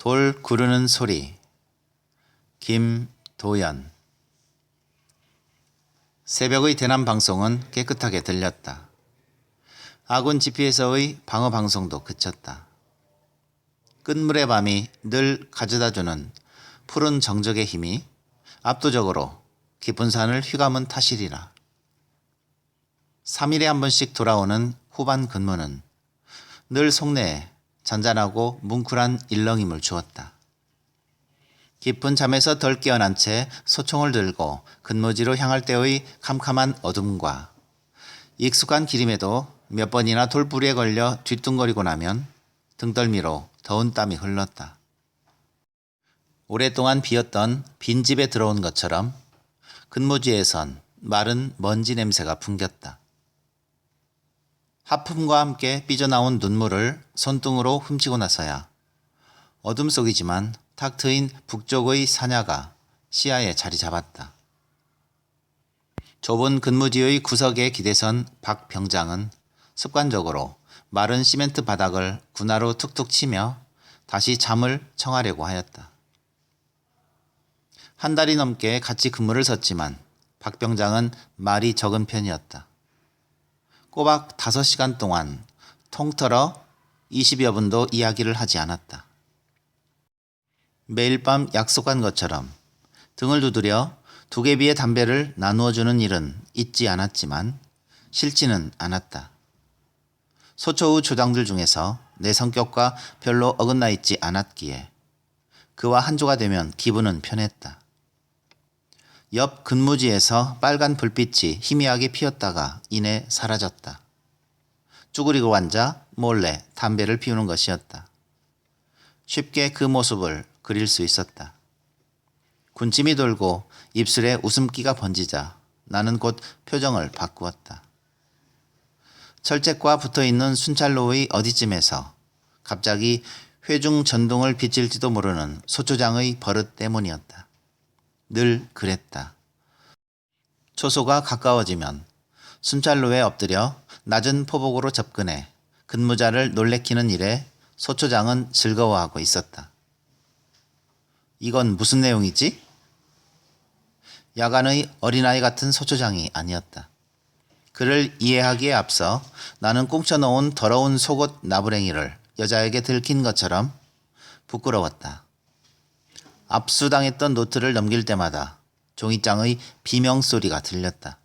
돌 구르는 소리. 김도연. 새벽의 대남 방송은 깨끗하게 들렸다. 아군 GPS의 방어 방송도 그쳤다. 끝물의 밤이 늘 가져다주는 푸른 정적의 힘이 압도적으로 깊은 산을 휘감은 탓이리라. 3일에 한 번씩 돌아오는 후반 근무는 늘 속내에 잔잔하고 뭉클한 일렁임을 주었다. 깊은 잠에서 덜 깨어난 채 소총을 들고 근무지로 향할 때의 캄캄한 어둠과 익숙한 길임에도 몇 번이나 돌부리에 걸려 뒤뚱거리고 나면 등덜미로 더운 땀이 흘렀다. 오랫동안 비었던 빈집에 들어온 것처럼 근무지에선 마른 먼지 냄새가 풍겼다. 하품과 함께 삐져나온 눈물을 손등으로 훔치고 나서야 어둠 속이지만 탁 트인 북쪽의 사냐가 시야에 자리 잡았다. 좁은 근무지의 구석에 기대선 박 병장은 습관적으로 마른 시멘트 바닥을 군화로 툭툭 치며 다시 잠을 청하려고 하였다. 한 달이 넘게 같이 근무를 섰지만 박 병장은 말이 적은 편이었다. 꼬박 5시간 동안 통틀어 20여 분도 이야기를 하지 않았다. 매일 밤 약속한 것처럼 등을 두드려 두개비의 담배를 나누어주는 일은 잊지 않았지만 싫지는 않았다. 소초의 조장들 중에서 내 성격과 별로 어긋나 있지 않았기에 그와 한조가 되면 기분은 편했다. 옆 근무지에서 빨간 불빛이 희미하게 피었다가 이내 사라졌다. 쭈그리고 앉아 몰래 담배를 피우는 것이었다. 쉽게 그 모습을 그릴 수 있었다. 군침이 돌고 입술에 웃음기가 번지자 나는 곧 표정을 바꾸었다. 철책과 붙어있는 순찰로의 어디쯤에서 갑자기 회중 전동을 비칠지도 모르는 소초장의 버릇 때문이었다. 늘 그랬다. 초소가 가까워지면 순찰로에 엎드려 낮은 포복으로 접근해 근무자를 놀래키는 일에 소초장은 즐거워하고 있었다. 이건 무슨 내용이지? 야간의 어린아이 같은 소초장이 아니었다. 그를 이해하기에 앞서 나는 꽁쳐놓은 더러운 속옷 나부랭이를 여자에게 들킨 것처럼 부끄러웠다. 압수당했던 노트를 넘길 때마다 종이장의 비명소리가 들렸다.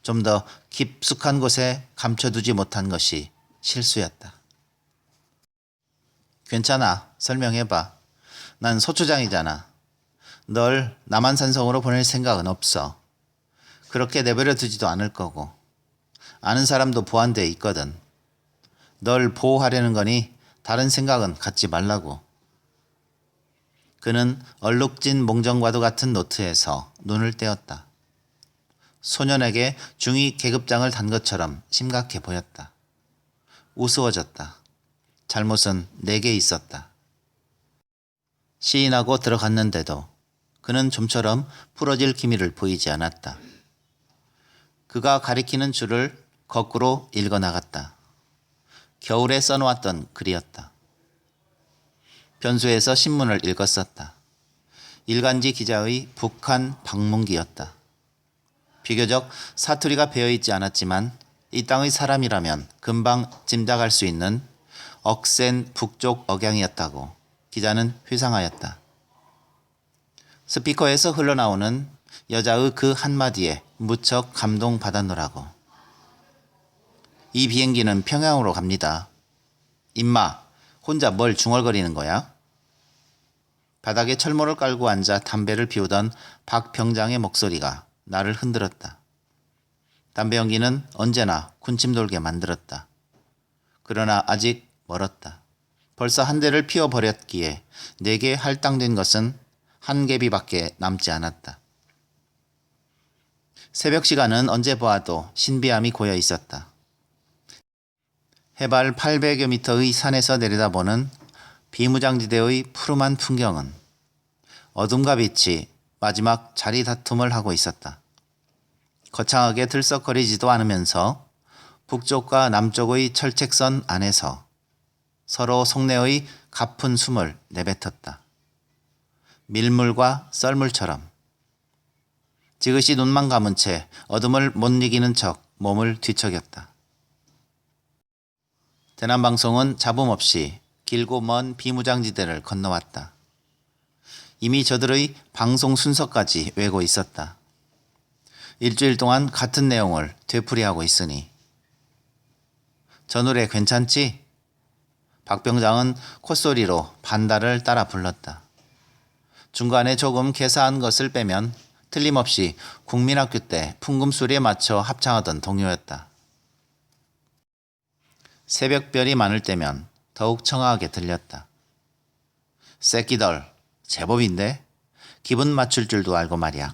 좀 더 깊숙한 곳에 감춰두지 못한 것이 실수였다. 괜찮아. 설명해봐. 난 소초장이잖아. 널 남한산성으로 보낼 생각은 없어. 그렇게 내버려 두지도 않을 거고. 아는 사람도 보안돼 있거든. 널 보호하려는 거니 다른 생각은 갖지 말라고. 그는 얼룩진 몽정과도 같은 노트에서 눈을 떼었다. 소년에게 중위 계급장을 단 것처럼 심각해 보였다. 우스워졌다. 잘못은 내게 있었다. 시인하고 들어갔는데도 그는 좀처럼 풀어질 기미를 보이지 않았다. 그가 가리키는 줄을 거꾸로 읽어나갔다. 겨울에 써놓았던 글이었다. 변소에서 신문을 읽었었다. 일간지 기자의 북한 방문기였다. 비교적 사투리가 배어있지 않았지만 이 땅의 사람이라면 금방 짐작할 수 있는 억센 북쪽 억양이었다고 기자는 회상하였다. 스피커에서 흘러나오는 여자의 그 한마디에 무척 감동받았노라고. 이 비행기는 평양으로 갑니다. 임마, 혼자 뭘 중얼거리는 거야? 바닥에 철모를 깔고 앉아 담배를 피우던 박 병장의 목소리가 나를 흔들었다. 담배 연기는 언제나 군침 돌게 만들었다. 그러나 아직 멀었다. 벌써 한 대를 피워버렸기에 내게 할당된 것은 한 개비밖에 남지 않았다. 새벽 시간은 언제 보아도 신비함이 고여 있었다. 해발 800여 미터의 산에서 내려다보는 비무장지대의 푸름한 풍경은 어둠과 빛이 마지막 자리 다툼을 하고 있었다. 거창하게 들썩거리지도 않으면서 북쪽과 남쪽의 철책선 안에서 서로 속내의 가쁜 숨을 내뱉었다. 밀물과 썰물처럼. 지그시 눈만 감은 채 어둠을 못 이기는 척 몸을 뒤척였다. 대남방송은 잡음 없이 길고 먼 비무장지대를 건너왔다. 이미 저들의 방송 순서까지 외고 있었다. 일주일 동안 같은 내용을 되풀이하고 있으니. 저 노래 괜찮지? 박병장은 콧소리로 반달을 따라 불렀다. 중간에 조금 개사한 것을 빼면 틀림없이 국민학교 때 풍금소리에 맞춰 합창하던 동요였다. 새벽별이 많을 때면 더욱 청아하게 들렸다. 새끼들, 제법인데? 기분 맞출 줄도 알고 말이야.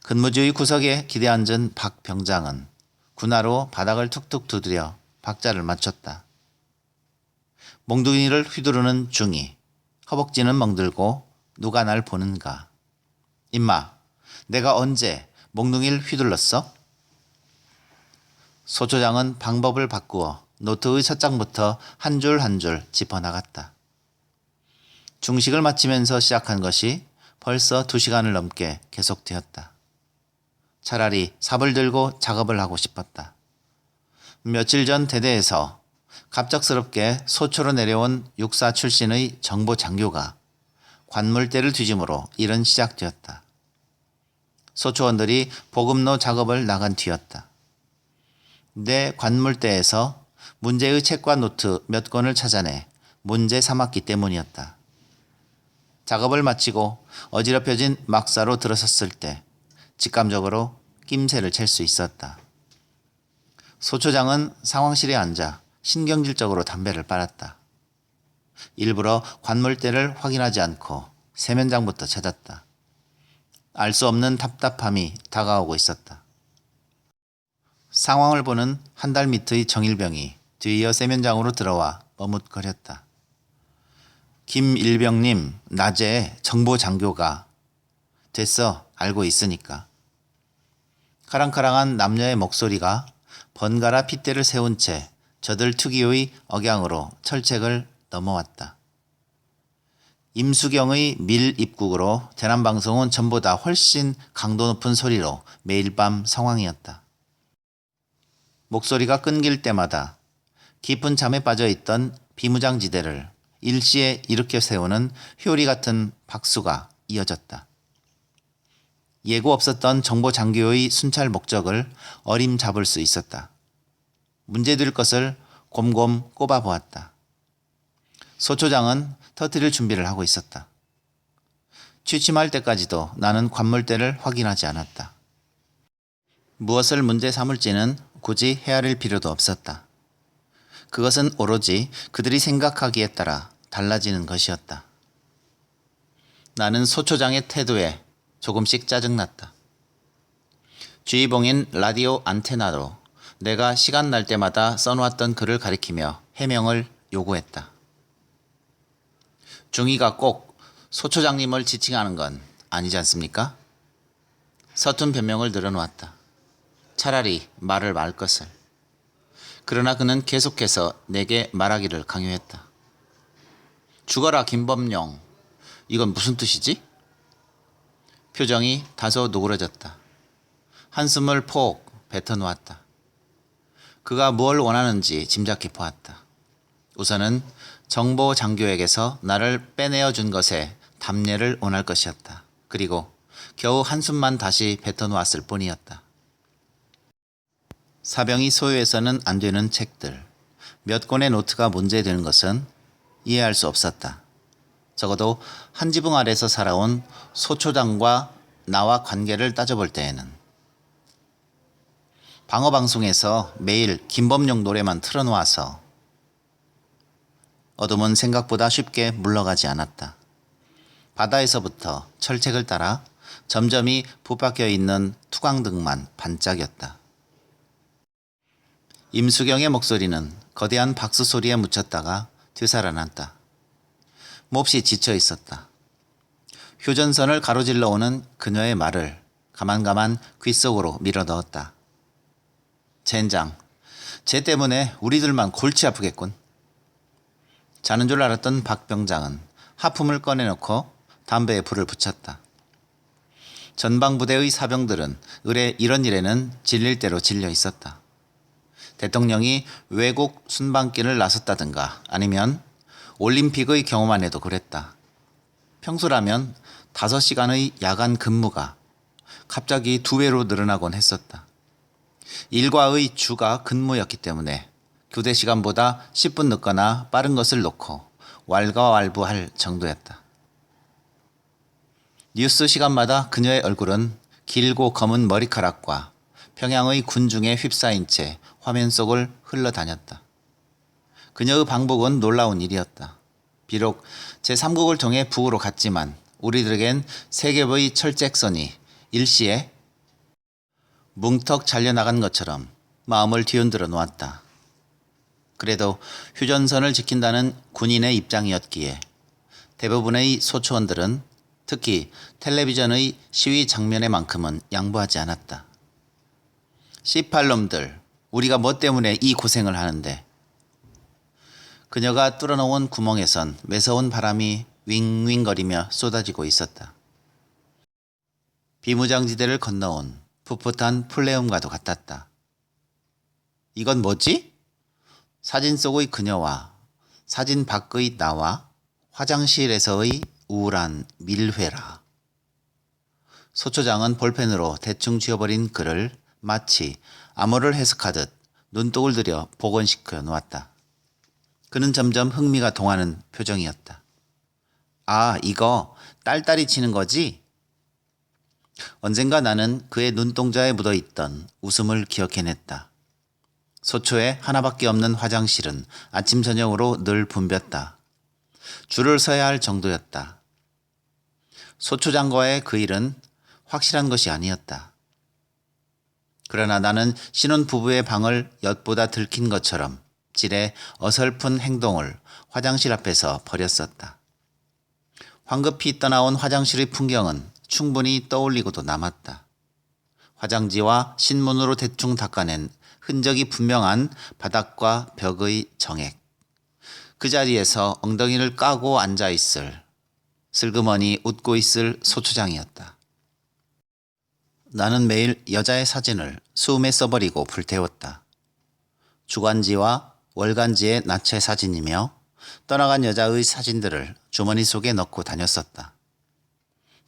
근무지의 구석에 기대앉은 박 병장은 군화로 바닥을 툭툭 두드려 박자를 맞췄다. 몽둥이를 휘두르는 중이, 허벅지는 멍들고 누가 날 보는가. 임마, 내가 언제 몽둥이를 휘둘렀어? 소초장은 방법을 바꾸어 노트의 첫 장부터 한 줄 한 줄 짚어나갔다. 중식을 마치면서 시작한 것이 벌써 2시간을 넘게 계속되었다. 차라리 삽을 들고 작업을 하고 싶었다. 며칠 전 대대에서 갑작스럽게 소초로 내려온 육사 출신의 정보 장교가 관물대를 뒤짐으로 일은 시작되었다. 소초원들이 보급로 작업을 나간 뒤였다. 내 관물대에서 문제의 책과 노트 몇 권을 찾아내 문제 삼았기 때문이었다. 작업을 마치고 어지럽혀진 막사로 들어섰을 때 직감적으로 낌새를 챌 수 있었다. 소초장은 상황실에 앉아 신경질적으로 담배를 빨았다. 일부러 관물대를 확인하지 않고 세면장부터 찾았다. 알 수 없는 답답함이 다가오고 있었다. 상황을 보는 한 달 밑의 정일병이 뒤이어 세면장으로 들어와 머뭇거렸다. 김일병님, 낮에 정보 장교가. 됐어, 알고 있으니까. 카랑카랑한 남녀의 목소리가 번갈아 핏대를 세운 채 저들 특유의 억양으로 철책을 넘어왔다. 임수경의 밀 입국으로 대남방송은 전보다 훨씬 강도 높은 소리로 매일 밤 상황이었다. 목소리가 끊길 때마다 깊은 잠에 빠져있던 비무장지대를 일시에 일으켜 세우는 효리 같은 박수가 이어졌다. 예고 없었던 정보 장교의 순찰 목적을 어림잡을 수 있었다. 문제될 것을 곰곰 꼽아보았다. 소초장은 터뜨릴 준비를 하고 있었다. 취침할 때까지도 나는 관물대를 확인하지 않았다. 무엇을 문제 삼을지는 굳이 헤아릴 필요도 없었다. 그것은 오로지 그들이 생각하기에 따라 달라지는 것이었다. 나는 소초장의 태도에 조금씩 짜증났다. 주의봉인 라디오 안테나로 내가 시간 날 때마다 써놓았던 글을 가리키며 해명을 요구했다. 중위가 꼭 소초장님을 지칭하는 건 아니지 않습니까? 서툰 변명을 늘어놓았다. 차라리 말을 말 것을. 그러나 그는 계속해서 내게 말하기를 강요했다. 죽어라 김범용. 이건 무슨 뜻이지? 표정이 다소 누그러졌다. 한숨을 폭 뱉어놓았다. 그가 뭘 원하는지 짐작해 보았다. 우선은 정보 장교에게서 나를 빼내어 준 것에 답례를 원할 것이었다. 그리고 겨우 한숨만 다시 뱉어놓았을 뿐이었다. 사병이 소유해서는 안 되는 책들, 몇 권의 노트가 문제되는 것은 이해할 수 없었다. 적어도 한 지붕 아래서 살아온 소초장과 나와 관계를 따져볼 때에는. 방어방송에서 매일 김범용 노래만 틀어놓아서 어둠은 생각보다 쉽게 물러가지 않았다. 바다에서부터 철책을 따라 점점이 붙박혀 있는 투광등만 반짝였다. 임수경의 목소리는 거대한 박수 소리에 묻혔다가 되살아났다. 몹시 지쳐 있었다. 휴전선을 가로질러 오는 그녀의 말을 가만가만 귓속으로 밀어 넣었다. 젠장, 쟤 때문에 우리들만 골치 아프겠군. 자는 줄 알았던 박 병장은 하품을 꺼내놓고 담배에 불을 붙였다. 전방부대의 사병들은 이런 일에는 질릴 대로 질려 있었다. 대통령이 외국 순방길을 나섰다든가 아니면 올림픽의 경우만 해도 그랬다. 평소라면 5시간의 야간 근무가 갑자기 2배로 늘어나곤 했었다. 일과의 주가 근무였기 때문에 교대 시간보다 10분 늦거나 빠른 것을 놓고 왈가왈부할 정도였다. 뉴스 시간마다 그녀의 얼굴은 길고 검은 머리카락과 평양의 군중에 휩싸인 채 화면 속을 흘러다녔다. 그녀의 방북은 놀라운 일이었다. 비록 제3국을 통해 북으로 갔지만 우리들에겐 세계의 철책선이 일시에 뭉턱 잘려나간 것처럼 마음을 뒤흔들어 놓았다. 그래도 휴전선을 지킨다는 군인의 입장이었기에 대부분의 소초원들은 특히 텔레비전의 시위 장면에만큼은 양보하지 않았다. 씨팔놈들, 우리가 뭐 때문에 이 고생을 하는데. 그녀가 뚫어놓은 구멍에선 매서운 바람이 윙윙거리며 쏟아지고 있었다. 비무장지대를 건너온 풋풋한 플레움과도 같았다. 이건 뭐지? 사진 속의 그녀와 사진 밖의 나와 화장실에서의 우울한 밀회라. 소초장은 볼펜으로 대충 지워버린 글을 마치 암호를 해석하듯 눈독을 들여 복원시켜 놓았다. 그는 점점 흥미가 동하는 표정이었다. 아, 이거 딸딸이 치는 거지? 언젠가 나는 그의 눈동자에 묻어있던 웃음을 기억해냈다. 소초에 하나밖에 없는 화장실은 아침 저녁으로 늘 붐볐다. 줄을 서야 할 정도였다. 소초장과의 그 일은 확실한 것이 아니었다. 그러나 나는 신혼부부의 방을 엿보다 들킨 것처럼 지레 어설픈 행동을 화장실 앞에서 벌였었다. 황급히 떠나온 화장실의 풍경은 충분히 떠올리고도 남았다. 화장지와 신문으로 대충 닦아낸 흔적이 분명한 바닥과 벽의 정액. 그 자리에서 엉덩이를 까고 앉아있을, 슬그머니 웃고 있을 소초장이었다. 나는 매일 여자의 사진을 수음에 써버리고 불태웠다. 주간지와 월간지의 나체 사진이며 떠나간 여자의 사진들을 주머니 속에 넣고 다녔었다.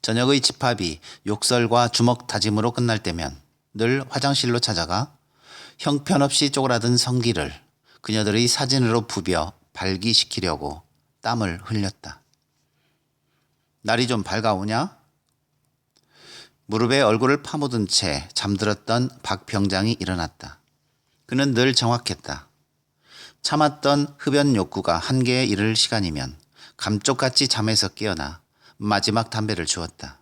저녁의 집합이 욕설과 주먹 다짐으로 끝날 때면 늘 화장실로 찾아가 형편없이 쪼그라든 성기를 그녀들의 사진으로 부벼 발기시키려고 땀을 흘렸다. 날이 좀 밝아오냐? 무릎에 얼굴을 파묻은 채 잠들었던 박 병장이 일어났다. 그는 늘 정확했다. 참았던 흡연 욕구가 한계에 이를 시간이면 감쪽같이 잠에서 깨어나 마지막 담배를 주었다.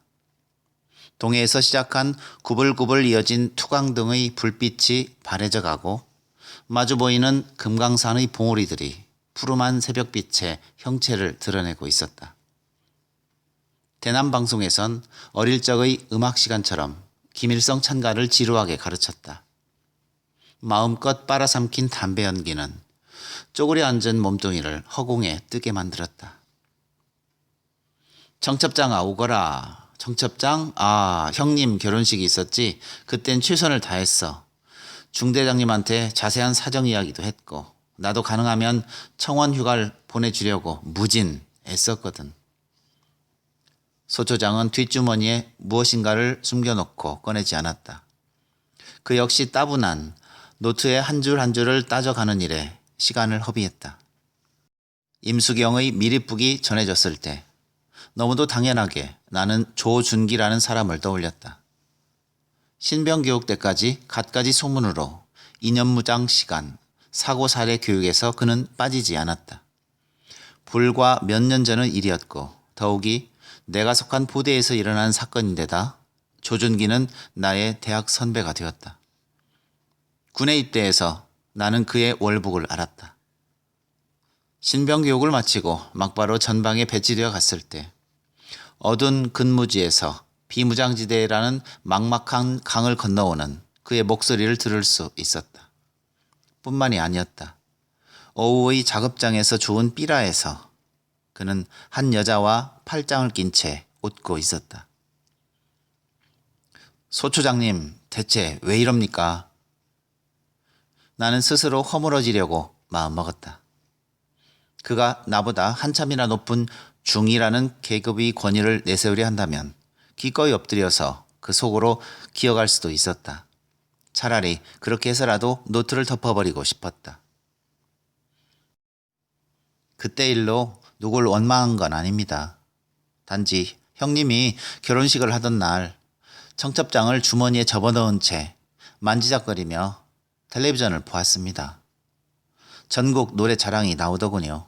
동해에서 시작한 구불구불 이어진 투광등의 불빛이 바래져 가고 마주 보이는 금강산의 봉우리들이 푸름한 새벽빛에 형체를 드러내고 있었다. 대남방송에선 어릴 적의 음악 시간처럼 김일성 찬가를 지루하게 가르쳤다. 마음껏 빨아삼킨 담배 연기는 쪼그려 앉은 몸뚱이를 허공에 뜨게 만들었다. 청첩장아 오거라. 청첩장? 아, 형님 결혼식이 있었지. 그땐 최선을 다했어. 중대장님한테 자세한 사정 이야기도 했고 나도 가능하면 청원 휴가를 보내주려고 무진 애썼거든. 소초장은 뒷주머니에 무엇인가를 숨겨놓고 꺼내지 않았다. 그 역시 따분한 노트의 한 줄 한 줄을 따져가는 일에 시간을 허비했다. 임수경의 미립북이 전해졌을 때 너무도 당연하게 나는 조준기라는 사람을 떠올렸다. 신병교육 때까지 갖가지 소문으로 이념무장 시간, 사고사례 교육에서 그는 빠지지 않았다. 불과 몇 년 전의 일이었고 더욱이 내가 속한 부대에서 일어난 사건인데다 조준기는 나의 대학 선배가 되었다. 군에 입대해서 나는 그의 월북을 알았다. 신병교육을 마치고 막바로 전방에 배치되어 갔을 때 어두운 근무지에서 비무장지대라는 막막한 강을 건너오는 그의 목소리를 들을 수 있었다. 뿐만이 아니었다. 오후의 작업장에서 주운 삐라에서 그는 한 여자와 팔짱을 낀 채 웃고 있었다. 소 초장님, 대체 왜 이럽니까? 나는 스스로 허물어지려고 마음먹었다. 그가 나보다 한참이나 높은 중이라는 계급의 권위를 내세우려 한다면 기꺼이 엎드려서 그 속으로 기어갈 수도 있었다. 차라리 그렇게 해서라도 노트를 덮어버리고 싶었다. 그때 일로 누굴 원망한 건 아닙니다. 단지 형님이 결혼식을 하던 날 청첩장을 주머니에 접어넣은 채 만지작거리며 텔레비전을 보았습니다. 전국 노래 자랑이 나오더군요.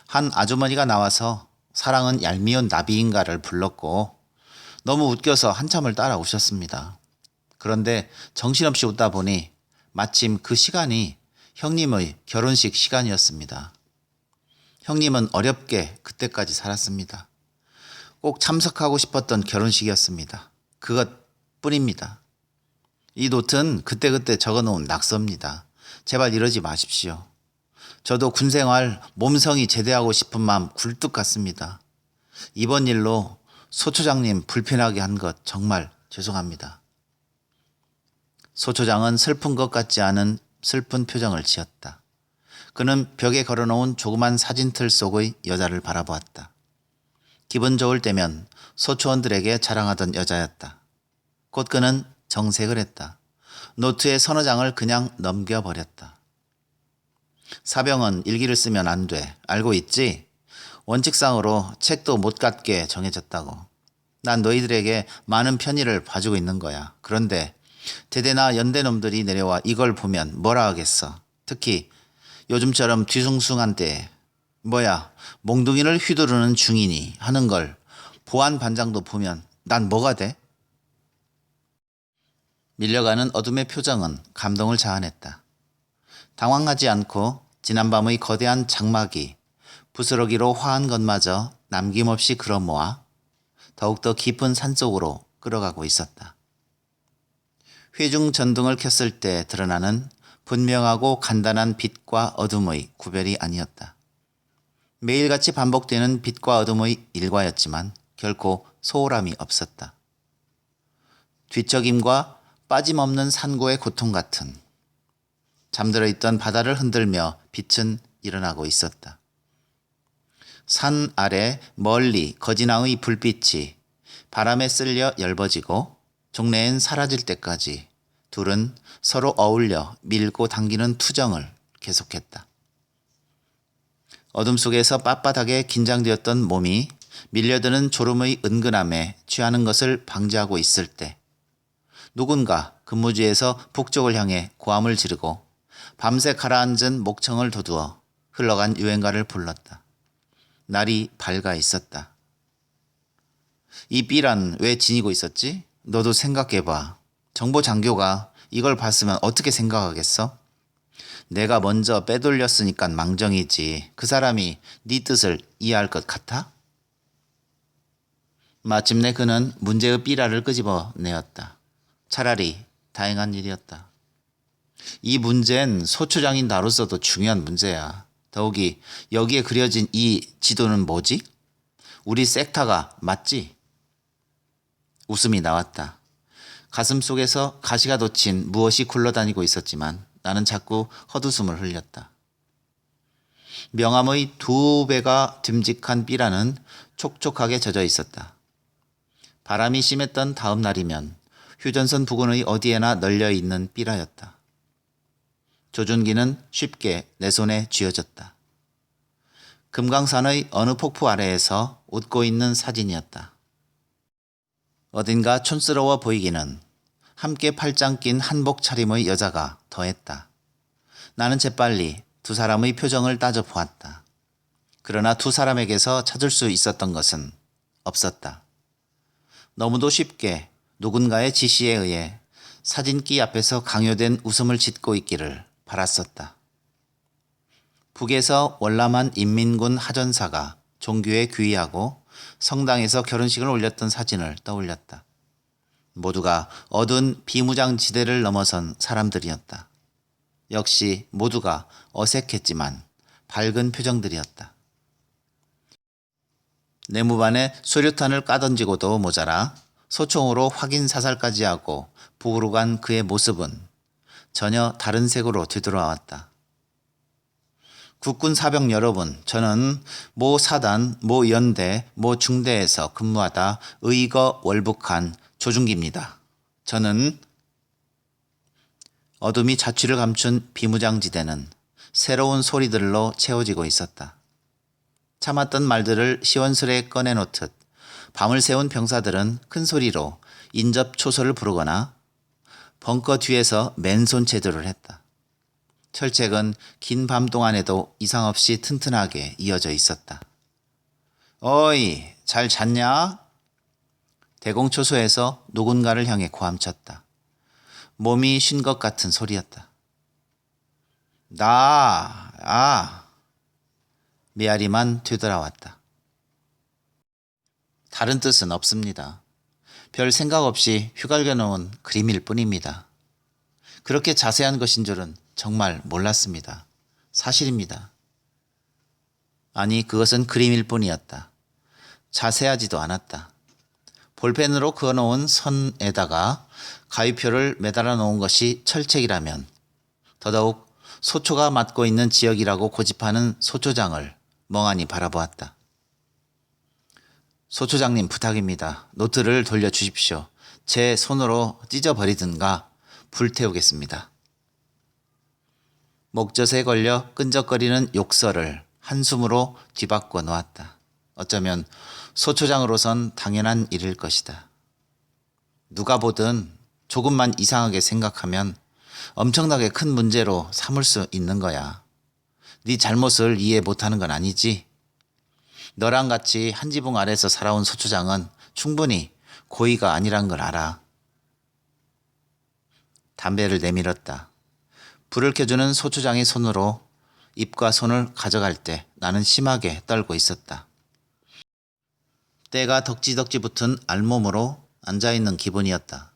한 아주머니가 나와서 사랑은 얄미운 나비인가를 불렀고 너무 웃겨서 한참을 따라오셨습니다. 그런데 정신없이 웃다 보니 마침 그 시간이 형님의 결혼식 시간이었습니다. 형님은 어렵게 그때까지 살았습니다. 꼭 참석하고 싶었던 결혼식이었습니다. 그것뿐입니다. 이 노트는 그때그때 적어놓은 낙서입니다. 제발 이러지 마십시오. 저도 군생활 몸성이 제대하고 싶은 마음 굴뚝 같습니다. 이번 일로 소 초장님 불편하게 한 것 정말 죄송합니다. 소 초장은 슬픈 것 같지 않은 슬픈 표정을 지었다. 그는 벽에 걸어놓은 조그만 사진틀 속의 여자를 바라보았다. 기분 좋을 때면 소초원들에게 자랑하던 여자였다. 곧 그는 정색을 했다. 노트의 서너 장을 그냥 넘겨버렸다. 사병은 일기를 쓰면 안 돼. 알고 있지? 원칙상으로 책도 못 갖게 정해졌다고. 난 너희들에게 많은 편의를 봐주고 있는 거야. 그런데 대대나 연대놈들이 내려와 이걸 보면 뭐라 하겠어. 특히 요즘처럼 뒤숭숭한 때에 뭐야 몽둥이를 휘두르는 중이니 하는 걸 보안 반장도 보면 난 뭐가 돼? 밀려가는 어둠의 표정은 감동을 자아냈다. 당황하지 않고 지난밤의 거대한 장막이 부스러기로 화한 것마저 남김없이 끌어모아 더욱더 깊은 산속으로 끌어가고 있었다. 회중 전등을 켰을 때 드러나는 분명하고 간단한 빛과 어둠의 구별이 아니었다. 매일같이 반복되는 빛과 어둠의 일과였지만 결코 소홀함이 없었다. 뒤척임과 빠짐없는 산고의 고통 같은 잠들어 있던 바다를 흔들며 빛은 일어나고 있었다. 산 아래 멀리 거진왕의 불빛이 바람에 쓸려 엷어지고 종래엔 사라질 때까지 둘은 서로 어울려 밀고 당기는 투정을 계속했다. 어둠 속에서 빳빳하게 긴장되었던 몸이 밀려드는 졸음의 은근함에 취하는 것을 방지하고 있을 때 누군가 근무지에서 북쪽을 향해 고함을 지르고 밤새 가라앉은 목청을 도두어 흘러간 유행가를 불렀다. 날이 밝아 있었다. 이 삐란 왜 지니고 있었지? 너도 생각해봐. 정보 장교가 이걸 봤으면 어떻게 생각하겠어? 내가 먼저 빼돌렸으니까 망정이지. 그 사람이 네 뜻을 이해할 것 같아? 마침내 그는 문제의 삐라를 끄집어내었다. 차라리 다행한 일이었다. 이 문제는 소초장인 나로서도 중요한 문제야. 더욱이 여기에 그려진 이 지도는 뭐지? 우리 섹타가 맞지? 웃음이 나왔다. 가슴 속에서 가시가 돋친 무엇이 굴러다니고 있었지만 나는 자꾸 헛웃음을 흘렸다. 명암의 2배가 듬직한 삐라는 촉촉하게 젖어 있었다. 바람이 심했던 다음 날이면 휴전선 부근의 어디에나 널려 있는 삐라였다. 조준기는 쉽게 내 손에 쥐어졌다. 금강산의 어느 폭포 아래에서 웃고 있는 사진이었다. 어딘가 촌스러워 보이기는 함께 팔짱 낀 한복 차림의 여자가 더했다. 나는 재빨리 두 사람의 표정을 따져보았다. 그러나 두 사람에게서 찾을 수 있었던 것은 없었다. 너무도 쉽게 누군가의 지시에 의해 사진기 앞에서 강요된 웃음을 짓고 있기를 바랐었다. 북에서 월남한 인민군 하전사가 종교에 귀의하고 성당에서 결혼식을 올렸던 사진을 떠올렸다. 모두가 어두운 비무장지대를 넘어선 사람들이었다. 역시 모두가 어색했지만 밝은 표정들이었다. 내무반에 수류탄을 까던지고도 모자라 소총으로 확인 사살까지 하고 북으로 간 그의 모습은 전혀 다른 색으로 뒤돌아왔다. 국군 사병 여러분, 저는 모 사단, 모 연대, 모 중대에서 근무하다 의거 월북한 조중기입니다. 저는 어둠이 자취를 감춘 비무장지대는 새로운 소리들로 채워지고 있었다. 참았던 말들을 시원스레 꺼내놓듯 밤을 새운 병사들은 큰 소리로 인접 초소를 부르거나 벙커 뒤에서 맨손 제도를 했다. 철책은 긴 밤 동안에도 이상 없이 튼튼하게 이어져 있었다. 어이, 잘 잤냐? 대공초소에서 누군가를 향해 고함쳤다. 몸이 쉰 것 같은 소리였다. 메아리만 되돌아왔다. 다른 뜻은 없습니다. 별 생각 없이 휘갈겨 놓은 그림일 뿐입니다. 그렇게 자세한 것인 줄은 정말 몰랐습니다. 사실입니다. 아니, 그것은 그림일 뿐이었다. 자세하지도 않았다. 볼펜으로 그어놓은 선에다가 가위표를 매달아 놓은 것이 철책이라면 더더욱 소초가 맡고 있는 지역이라고 고집하는 소초장을 멍하니 바라보았다. 소초장님 부탁입니다. 노트를 돌려주십시오. 제 손으로 찢어버리든가 불태우겠습니다. 목젖에 걸려 끈적거리는 욕설을 한숨으로 뒤바꿔 놓았다. 어쩌면 소초장으로선 당연한 일일 것이다. 누가 보든 조금만 이상하게 생각하면 엄청나게 큰 문제로 삼을 수 있는 거야. 네 잘못을 이해 못하는 건 아니지? 너랑 같이 한 지붕 아래서 살아온 소초장은 충분히 고의가 아니란 걸 알아. 담배를 내밀었다. 불을 켜주는 소초장의 손으로 입과 손을 가져갈 때 나는 심하게 떨고 있었다. 때가 덕지덕지 붙은 알몸으로 앉아있는 기분이었다.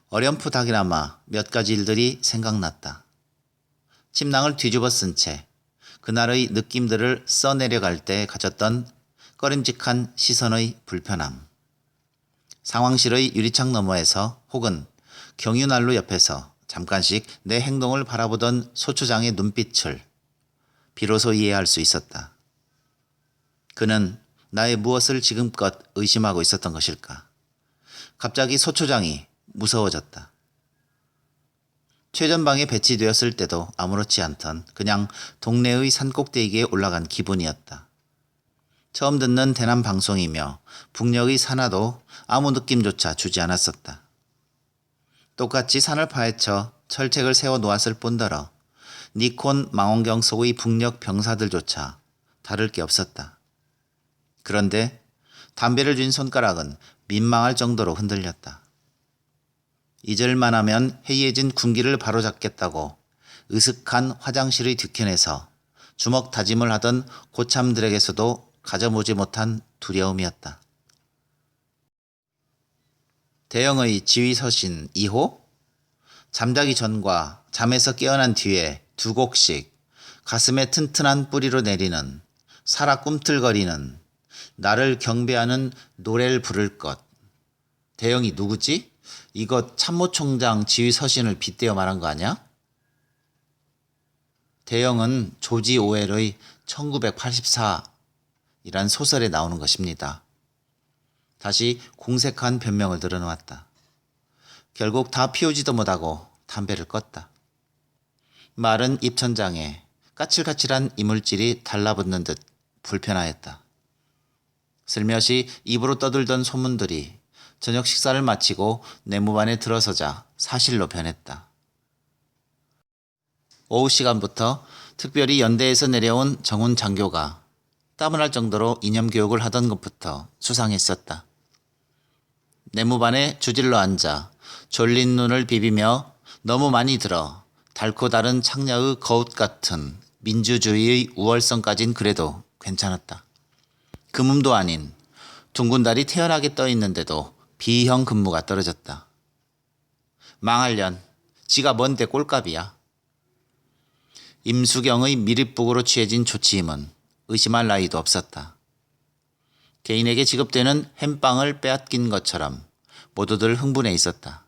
어렴풋하게나마 몇 가지 일들이 생각났다. 침낭을 뒤집어 쓴 채 그날의 느낌들을 써내려갈 때 가졌던 꺼림직한 시선의 불편함. 상황실의 유리창 너머에서 혹은 경유난로 옆에서 잠깐씩 내 행동을 바라보던 소초장의 눈빛을 비로소 이해할 수 있었다. 그는 나의 무엇을 지금껏 의심하고 있었던 것일까? 갑자기 소초장이 무서워졌다. 최전방에 배치되었을 때도 아무렇지 않던 그냥 동네의 산꼭대기에 올라간 기분이었다. 처음 듣는 대남 방송이며 북녘의 산하도 아무 느낌조차 주지 않았었다. 똑같이 산을 파헤쳐 철책을 세워 놓았을 뿐더러 니콘 망원경 속의 북녘 병사들조차 다를 게 없었다. 그런데 담배를 쥔 손가락은 민망할 정도로 흔들렸다. 잊을만 하면 해이해진 군기를 바로잡겠다고 으슥한 화장실의 뒤편에서 주먹 다짐을 하던 고참들에게서도 가져보지 못한 두려움이었다. 대영의 지휘서신 2호? 잠자기 전과 잠에서 깨어난 뒤에 두 곡씩 가슴에 튼튼한 뿌리로 내리는 살아 꿈틀거리는 나를 경배하는 노래를 부를 것. 대영이 누구지? 이거 참모총장 지휘서신을 빗대어 말한 거 아니야? 대영은 조지 오웰의 1984이란 소설에 나오는 것입니다. 다시 공색한 변명을 늘어놓았다. 결국 다 피우지도 못하고 담배를 껐다. 마른 입천장에 까칠까칠한 이물질이 달라붙는 듯 불편하였다. 슬며시 입으로 떠들던 소문들이 저녁 식사를 마치고 내무반에 들어서자 사실로 변했다. 오후 시간부터 특별히 연대에서 내려온 정훈 장교가 땀을 할 정도로 이념교육을 하던 것부터 수상했었다. 내무반에 주질러 앉아 졸린 눈을 비비며 너무 많이 들어 닳고 다른 창녀의 거웃 같은 민주주의의 우월성까진 그래도 괜찮았다. 금음도 아닌 둥근 달이 태연하게 떠 있는데도 B형 근무가 떨어졌다. 망할년, 지가 뭔데 꼴값이야. 임수경의 미립북으로 취해진 조치임은 의심할 나위도 없었다. 개인에게 지급되는 햄빵을 빼앗긴 것처럼 모두들 흥분해 있었다.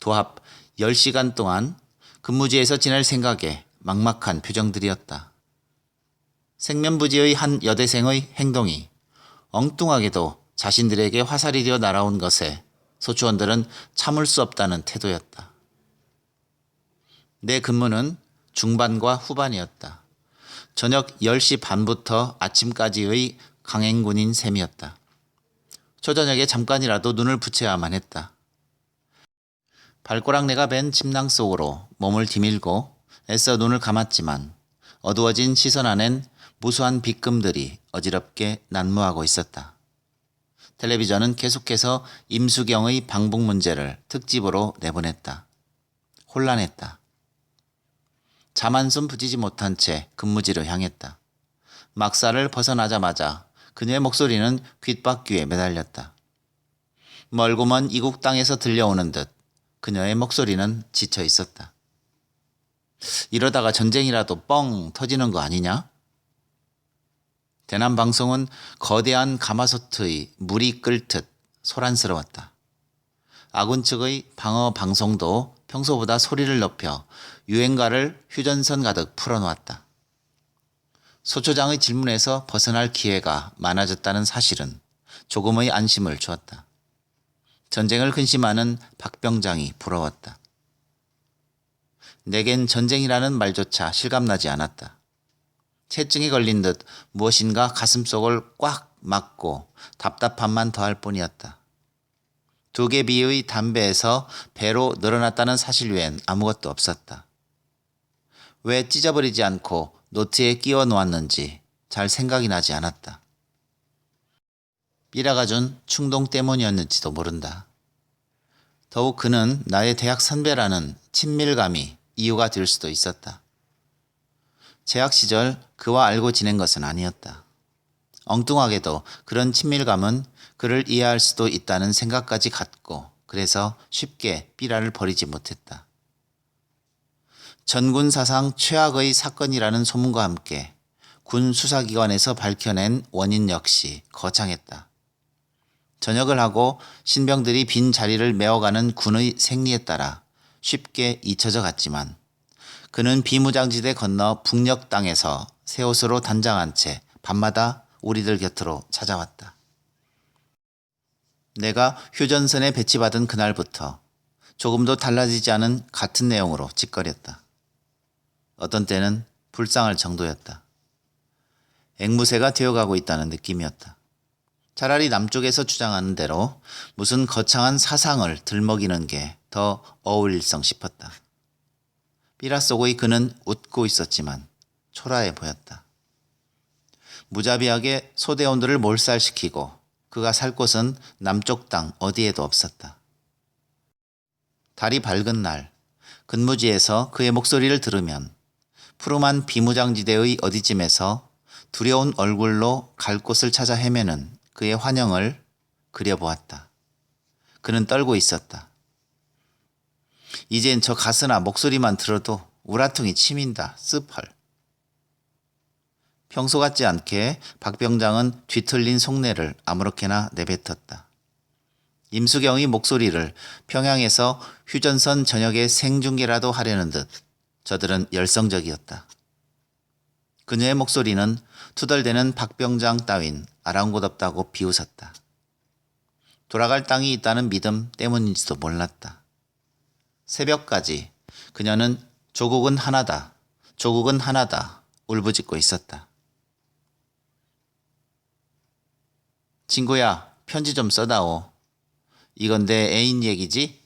도합 10시간 동안 근무지에서 지낼 생각에 막막한 표정들이었다. 생면부지의 한 여대생의 행동이 엉뚱하게도 자신들에게 화살이 되어 날아온 것에 소초원들은 참을 수 없다는 태도였다. 내 근무는 중반과 후반이었다. 저녁 10시 반부터 아침까지의 강행군인 셈이었다. 초저녁에 잠깐이라도 눈을 붙여야만 했다. 발꼬락내가 밴 침낭 속으로 몸을 디밀고 애써 눈을 감았지만 어두워진 시선 안엔 무수한 빗금들이 어지럽게 난무하고 있었다. 텔레비전은 계속해서 임수경의 방북 문제를 특집으로 내보냈다. 혼란했다. 잠 한숨 붙이지 못한 채 근무지로 향했다. 막사를 벗어나자마자 그녀의 목소리는 귓바퀴에 매달렸다. 멀고 먼 이국 땅에서 들려오는 듯 그녀의 목소리는 지쳐 있었다. 이러다가 전쟁이라도 뻥 터지는 거 아니냐? 대남 방송은 거대한 가마솥의 물이 끓듯 소란스러웠다. 아군 측의 방어 방송도 평소보다 소리를 높여 유행가를 휴전선 가득 풀어놓았다. 소초장의 질문에서 벗어날 기회가 많아졌다는 사실은 조금의 안심을 주었다. 전쟁을 근심하는 박병장이 부러웠다. 내겐 전쟁이라는 말조차 실감나지 않았다. 체증이 걸린 듯 무엇인가 가슴속을 꽉 막고 답답함만 더할 뿐이었다. 2개 비의 담배에서 배로 늘어났다는 사실 외엔 아무것도 없었다. 왜 찢어버리지 않고 노트에 끼워 놓았는지 잘 생각이 나지 않았다. 삐라가 준 충동 때문이었는지도 모른다. 더욱 그는 나의 대학 선배라는 친밀감이 이유가 될 수도 있었다. 재학 시절 그와 알고 지낸 것은 아니었다. 엉뚱하게도 그런 친밀감은 그를 이해할 수도 있다는 생각까지 갖고 그래서 쉽게 삐라를 버리지 못했다. 전군 사상 최악의 사건이라는 소문과 함께 군 수사기관에서 밝혀낸 원인 역시 거창했다. 전역을 하고 신병들이 빈 자리를 메워가는 군의 생리에 따라 쉽게 잊혀져 갔지만 그는 비무장지대 건너 북녘 땅에서 새 옷으로 단장한 채 밤마다 우리들 곁으로 찾아왔다. 내가 휴전선에 배치받은 그날부터 조금도 달라지지 않은 같은 내용으로 찌꺼렸다. 어떤 때는 불쌍할 정도였다. 앵무새가 되어가고 있다는 느낌이었다. 차라리 남쪽에서 주장하는 대로 무슨 거창한 사상을 들먹이는 게 더 어울릴성 싶었다. 삐라 속의 그는 웃고 있었지만 초라해 보였다. 무자비하게 소대원들을 몰살시키고 그가 살 곳은 남쪽 땅 어디에도 없었다. 달이 밝은 날 근무지에서 그의 목소리를 들으면 푸름한 비무장지대의 어디쯤에서 두려운 얼굴로 갈 곳을 찾아 헤매는 그의 환영을 그려보았다. 그는 떨고 있었다. 이젠 저 가스나 목소리만 들어도 우라통이 치민다. 씁헐. 평소 같지 않게 박 병장은 뒤틀린 속내를 아무렇게나 내뱉었다. 임수경의 목소리를 평양에서 휴전선 저녁에 생중계라도 하려는 듯 저들은 열성적이었다. 그녀의 목소리는 투덜대는 박 병장 따윈 아랑곳없다고 비웃었다. 돌아갈 땅이 있다는 믿음 때문인지도 몰랐다. 새벽까지 그녀는 조국은 하나다, 조국은 하나다 울부짖고 있었다. 친구야, 편지 좀 써다오. 이건 내 애인 얘기지?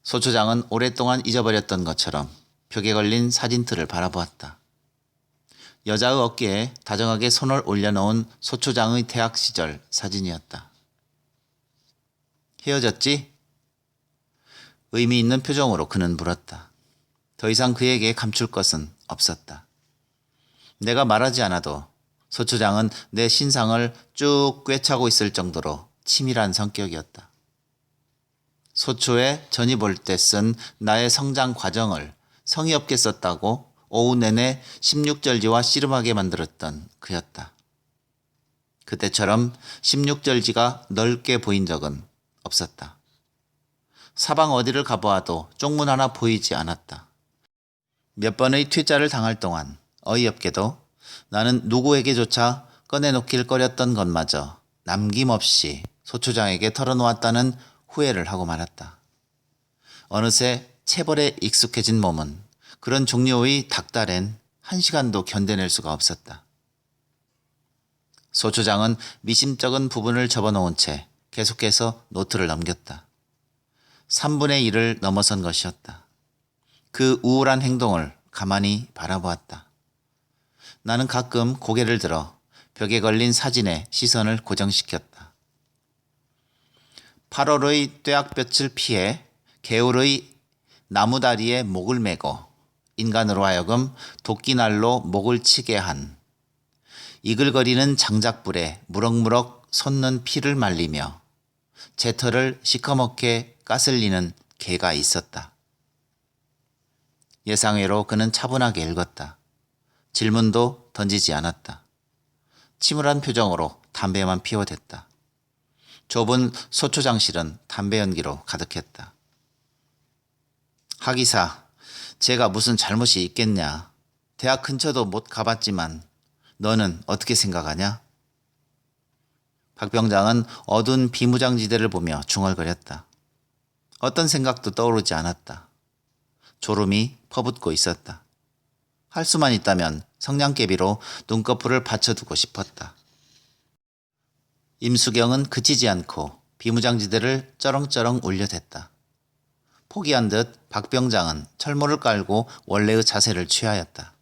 소초장은 오랫동안 잊어버렸던 것처럼 벽에 걸린 사진틀을 바라보았다. 여자의 어깨에 다정하게 손을 올려놓은 소초장의 대학 시절 사진이었다. 헤어졌지? 의미 있는 표정으로 그는 물었다. 더 이상 그에게 감출 것은 없었다. 내가 말하지 않아도 소초장은 내 신상을 쭉 꿰차고 있을 정도로 치밀한 성격이었다. 소초에 전입 올 때 쓴 나의 성장 과정을 성의 없게 썼다고 오후 내내 16절지와 씨름하게 만들었던 그였다. 그때처럼 16절지가 넓게 보인 적은 없었다. 사방 어디를 가보아도 쪽문 하나 보이지 않았다. 몇 번의 퇴짜를 당할 동안 어이없게도 나는 누구에게조차 꺼내놓길 꺼렸던 것마저 남김없이 소초장에게 털어놓았다는 후회를 하고 말았다. 어느새 체벌에 익숙해진 몸은 그런 종류의 닥달엔 1시간도 견뎌낼 수가 없었다. 소초장은 미심쩍은 부분을 접어놓은 채 계속해서 노트를 넘겼다. 3분의 1을 넘어선 것이었다. 그 우울한 행동을 가만히 바라보았다. 나는 가끔 고개를 들어 벽에 걸린 사진에 시선을 고정시켰다. 8월의 뙤약볕을 피해 개울의 나무다리에 목을 메고 인간으로 하여금 도끼날로 목을 치게 한 이글거리는 장작불에 무럭무럭 솟는 피를 말리며 제 털을 시커멓게 까슬리는 개가 있었다. 예상외로 그는 차분하게 읽었다. 질문도 던지지 않았다. 침울한 표정으로 담배만 피워댔다. 좁은 소초장실은 담배 연기로 가득했다. 하기사, 제가 무슨 잘못이 있겠냐. 대학 근처도 못 가봤지만 너는 어떻게 생각하냐? 박 병장은 어두운 비무장지대를 보며 중얼거렸다. 어떤 생각도 떠오르지 않았다. 졸음이 퍼붓고 있었다. 할 수만 있다면 성냥개비로 눈꺼풀을 받쳐두고 싶었다. 임수경은 그치지 않고 비무장지대를 쩌렁쩌렁 울려댔다. 포기한 듯 박 병장은 철모를 깔고 원래의 자세를 취하였다.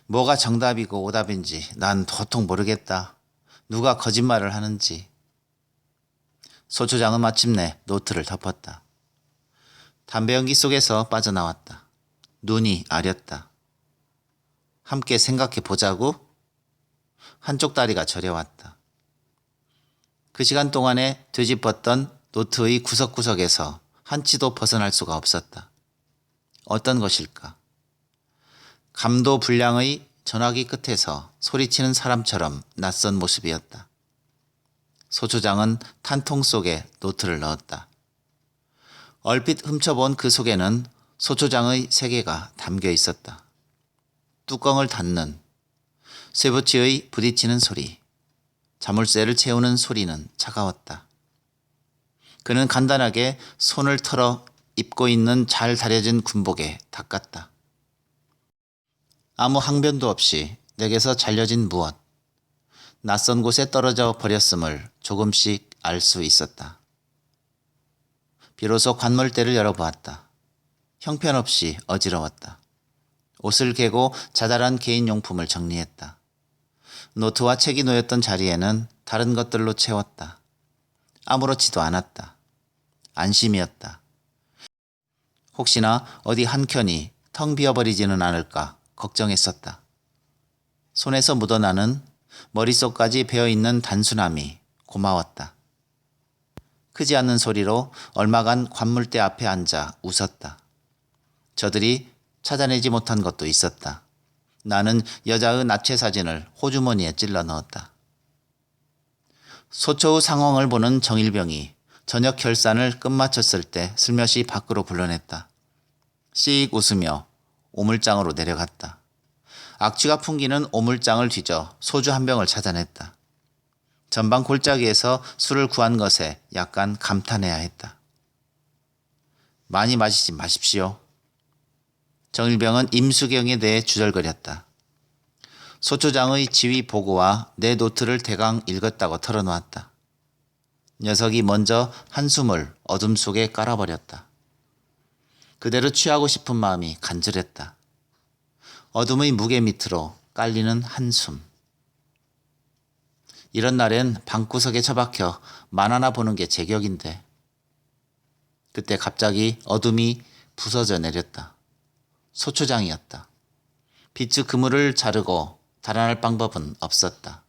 뭐가 정답이고 오답인지 난 도통 모르겠다. 누가 거짓말을 하는지. 소초장은 마침내 노트를 덮었다. 담배 연기 속에서 빠져나왔다. 눈이 아렸다. 함께 생각해 보자고? 한쪽 다리가 저려왔다. 그 시간 동안에 뒤집었던 노트의 구석구석에서 한치도 벗어날 수가 없었다. 어떤 것일까? 감도 불량의 전화기 끝에서 소리치는 사람처럼 낯선 모습이었다. 소초장은 탄통 속에 노트를 넣었다. 얼핏 훔쳐본 그 속에는 소초장의 세계가 담겨 있었다. 뚜껑을 닫는, 쇠붙이의 부딪히는 소리, 자물쇠를 채우는 소리는 차가웠다. 그는 간단하게 손을 털어 입고 있는 잘 다려진 군복에 닦았다. 아무 항변도 없이 내게서 잘려진 무엇, 낯선 곳에 떨어져 버렸음을 조금씩 알 수 있었다. 비로소 관물대를 열어보았다. 형편없이 어지러웠다. 옷을 개고 자잘한 개인용품을 정리했다. 노트와 책이 놓였던 자리에는 다른 것들로 채웠다. 아무렇지도 않았다. 안심이었다. 혹시나 어디 한켠이 텅 비어버리지는 않을까 걱정했었다. 손에서 묻어나는 머릿속까지 배어있는 단순함이 고마웠다. 크지 않는 소리로 얼마간 관물대 앞에 앉아 웃었다. 저들이 찾아내지 못한 것도 있었다. 나는 여자의 나체 사진을 호주머니에 찔러 넣었다. 소초의 상황을 보는 정일병이 저녁 결산을 끝마쳤을 때 슬며시 밖으로 불러냈다. 씩 웃으며 오물장으로 내려갔다. 악취가 풍기는 오물장을 뒤져 소주 한 병을 찾아냈다. 전방 골짜기에서 술을 구한 것에 약간 감탄해야 했다. 많이 마시지 마십시오. 정일병은 임수경에 대해 주절거렸다. 소초장의 지휘 보고와 내 노트를 대강 읽었다고 털어놓았다. 녀석이 먼저 한숨을 어둠 속에 깔아버렸다. 그대로 취하고 싶은 마음이 간절했다. 어둠의 무게 밑으로 깔리는 한숨. 이런 날엔 방구석에 처박혀 만화나 보는 게 제격인데. 그때 갑자기 어둠이 부서져 내렸다. 소초장이었다. 빛의 그물을 자르고 달아날 방법은 없었다.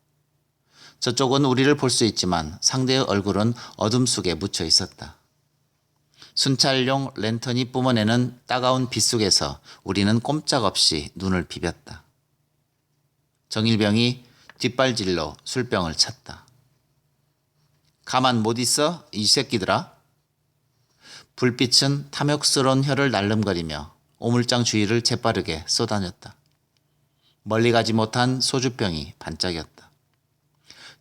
저쪽은 우리를 볼 수 있지만 상대의 얼굴은 어둠 속에 묻혀 있었다. 순찰용 랜턴이 뿜어내는 따가운 빛 속에서 우리는 꼼짝없이 눈을 비볐다. 정일병이 뒷발질로 술병을 찼다. 가만 못 있어? 이 새끼들아? 불빛은 탐욕스러운 혀를 날름거리며 오물장 주위를 재빠르게 쏘다녔다. 멀리 가지 못한 소주병이 반짝였다.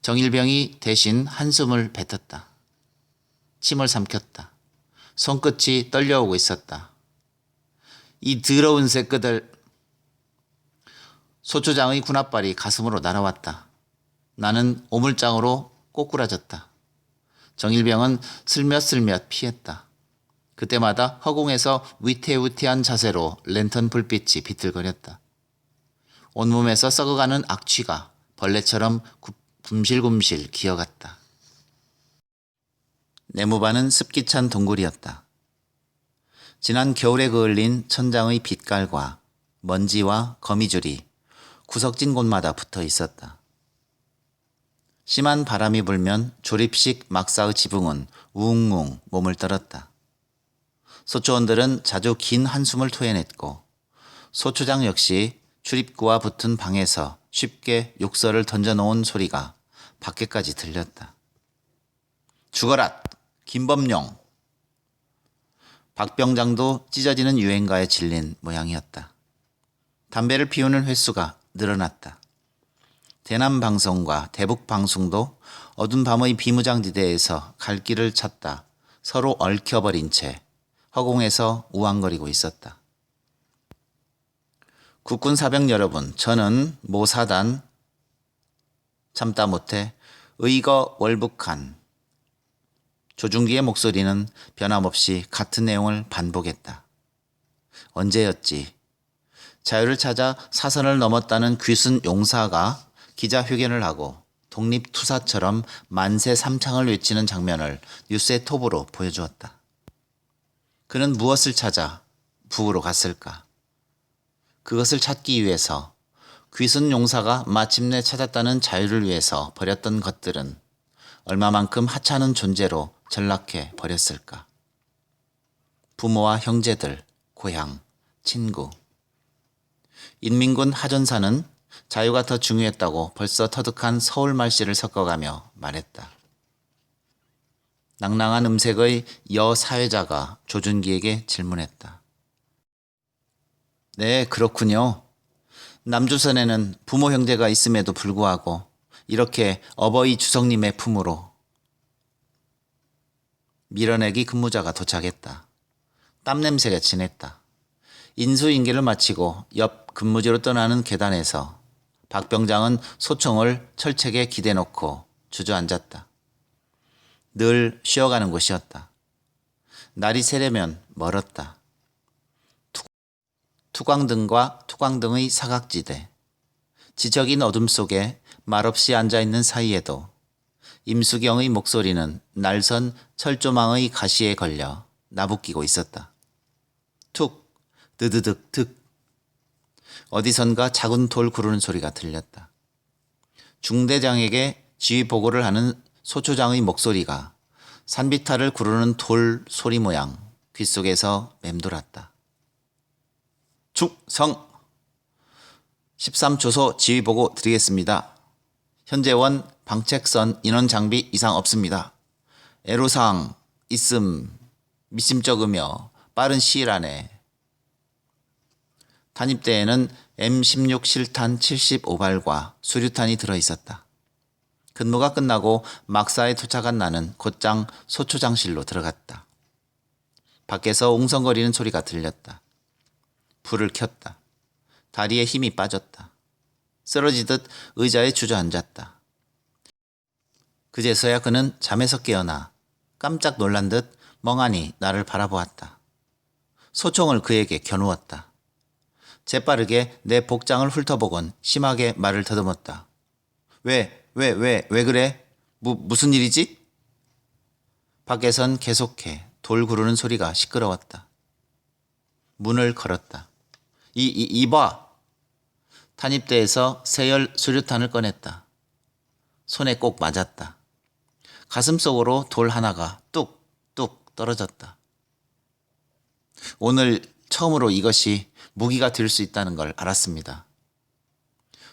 정일병이 대신 한숨을 뱉었다. 침을 삼켰다. 손끝이 떨려오고 있었다. 이 더러운 새끼들. 소초장의 군홧발이 가슴으로 날아왔다. 나는 오물장으로 꼬꾸라졌다. 정일병은 슬며슬며 피했다. 그때마다 허공에서 위태위태한 자세로 랜턴 불빛이 비틀거렸다. 온몸에서 썩어가는 악취가 벌레처럼 굼실굼실 기어갔다. 내무반은 습기찬 동굴이었다. 지난 겨울에 그을린 천장의 빛깔과 먼지와 거미줄이 구석진 곳마다 붙어 있었다. 심한 바람이 불면 조립식 막사의 지붕은 웅웅 몸을 떨었다. 소초원들은 자주 긴 한숨을 토해냈고 소초장 역시 출입구와 붙은 방에서 쉽게 욕설을 던져놓은 소리가 밖에까지 들렸다. 죽어라! 김범용! 박병장도 찢어지는 유행가에 질린 모양이었다. 담배를 피우는 횟수가 늘어났다. 대남방송과 대북방송도 어두운 밤의 비무장지대에서 갈 길을 찾다 서로 얽혀버린 채 허공에서 우왕거리고 있었다. 국군 사병 여러분, 저는 모사단 참다 못해 의거 월북한. 조중기의 목소리는 변함없이 같은 내용을 반복했다. 언제였지? 자유를 찾아 사선을 넘었다는 귀순 용사가 기자회견을 하고 독립투사처럼 만세 삼창을 외치는 장면을 뉴스의 톱으로 보여주었다. 그는 무엇을 찾아 북으로 갔을까? 그것을 찾기 위해서 귀순 용사가 마침내 찾았다는 자유를 위해서 버렸던 것들은 얼마만큼 하찮은 존재로 전락해 버렸을까? 부모와 형제들, 고향, 친구. 인민군 하전사는 자유가 더 중요했다고 벌써 터득한 서울 말씨를 섞어가며 말했다. 낭낭한 음색의 여사회자가 조준기에게 질문했다. 네, 그렇군요. 남조선에는 부모 형제가 있음에도 불구하고 이렇게 어버이 주석님의 품으로. 밀어내기 근무자가 도착했다. 땀냄새가 진했다. 인수인계를 마치고 옆 근무지로 떠나는 계단에서 박병장은 소총을 철책에 기대놓고 주저앉았다. 늘 쉬어가는 곳이었다. 날이 새려면 멀었다. 투광등과 투광등의 사각지대. 지적인 어둠 속에 말없이 앉아있는 사이에도 임수경의 목소리는 날선 철조망의 가시에 걸려 나부끼고 있었다. 툭, 드드득 득. 어디선가 작은 돌 구르는 소리가 들렸다. 중대장에게 지휘 보고를 하는 소초장의 목소리가 산비탈을 구르는 돌 소리 모양 귓속에서 맴돌았다. 충성! 13초소 지휘 보고 드리겠습니다. 현재원 방책선 인원 장비 이상 없습니다. 애로사항 있음 미심쩍으며 빠른 시일 안에. 탄입대에는 M16 실탄 75발과 수류탄이 들어있었다. 근무가 끝나고 막사에 도착한 나는 곧장 소초장실로 들어갔다. 밖에서 웅성거리는 소리가 들렸다. 불을 켰다. 다리에 힘이 빠졌다. 쓰러지듯 의자에 주저앉았다. 그제서야 그는 잠에서 깨어나 깜짝 놀란 듯 멍하니 나를 바라보았다. 소총을 그에게 겨누었다. 재빠르게 내 복장을 훑어보곤 심하게 말을 더듬었다. 왜 그래? 무슨 일이지? 밖에선 계속해 돌 구르는 소리가 시끄러웠다. 문을 걸었다. 이봐! 탄입대에서 세열 수류탄을 꺼냈다. 손에 꼭 맞았다. 가슴 속으로 돌 하나가 뚝뚝 떨어졌다. 오늘 처음으로 이것이 무기가 될 수 있다는 걸 알았습니다.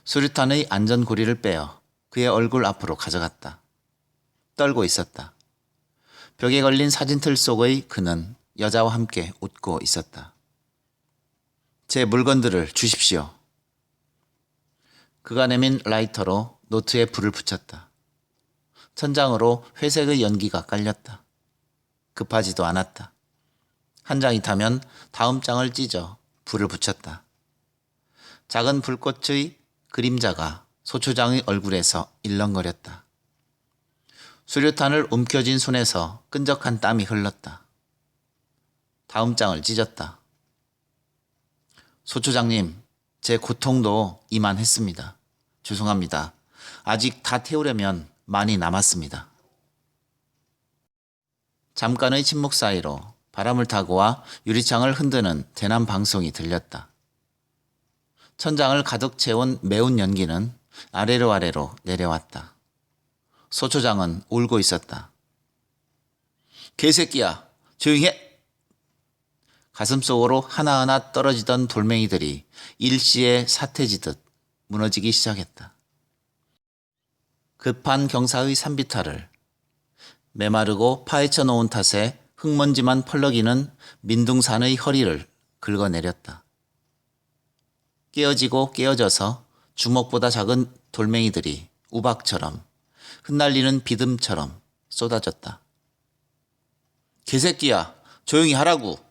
수류탄의 안전고리를 빼어 그의 얼굴 앞으로 가져갔다. 떨고 있었다. 벽에 걸린 사진틀 속의 그는 여자와 함께 웃고 있었다. 제 물건들을 주십시오. 그가 내민 라이터로 노트에 불을 붙였다. 천장으로 회색의 연기가 깔렸다. 급하지도 않았다. 한 장이 타면 다음 장을 찢어 불을 붙였다. 작은 불꽃의 그림자가 소초장의 얼굴에서 일렁거렸다. 수류탄을 움켜쥔 손에서 끈적한 땀이 흘렀다. 다음 장을 찢었다. 소초장님, 제 고통도 이만했습니다. 죄송합니다. 아직 다 태우려면 많이 남았습니다. 잠깐의 침묵 사이로 바람을 타고 와 유리창을 흔드는 대남 방송이 들렸다. 천장을 가득 채운 매운 연기는 아래로 내려왔다. 소초장은 울고 있었다. 개새끼야, 조용히 해! 가슴속으로 하나하나 떨어지던 돌멩이들이 일시에 사태지듯 무너지기 시작했다. 급한 경사의 산비탈을 메마르고 파헤쳐 놓은 탓에 흙먼지만 펄럭이는 민둥산의 허리를 긁어내렸다. 깨어지고 깨어져서 주먹보다 작은 돌멩이들이 우박처럼 흩날리는 비듬처럼 쏟아졌다. 개새끼야, 조용히 하라고!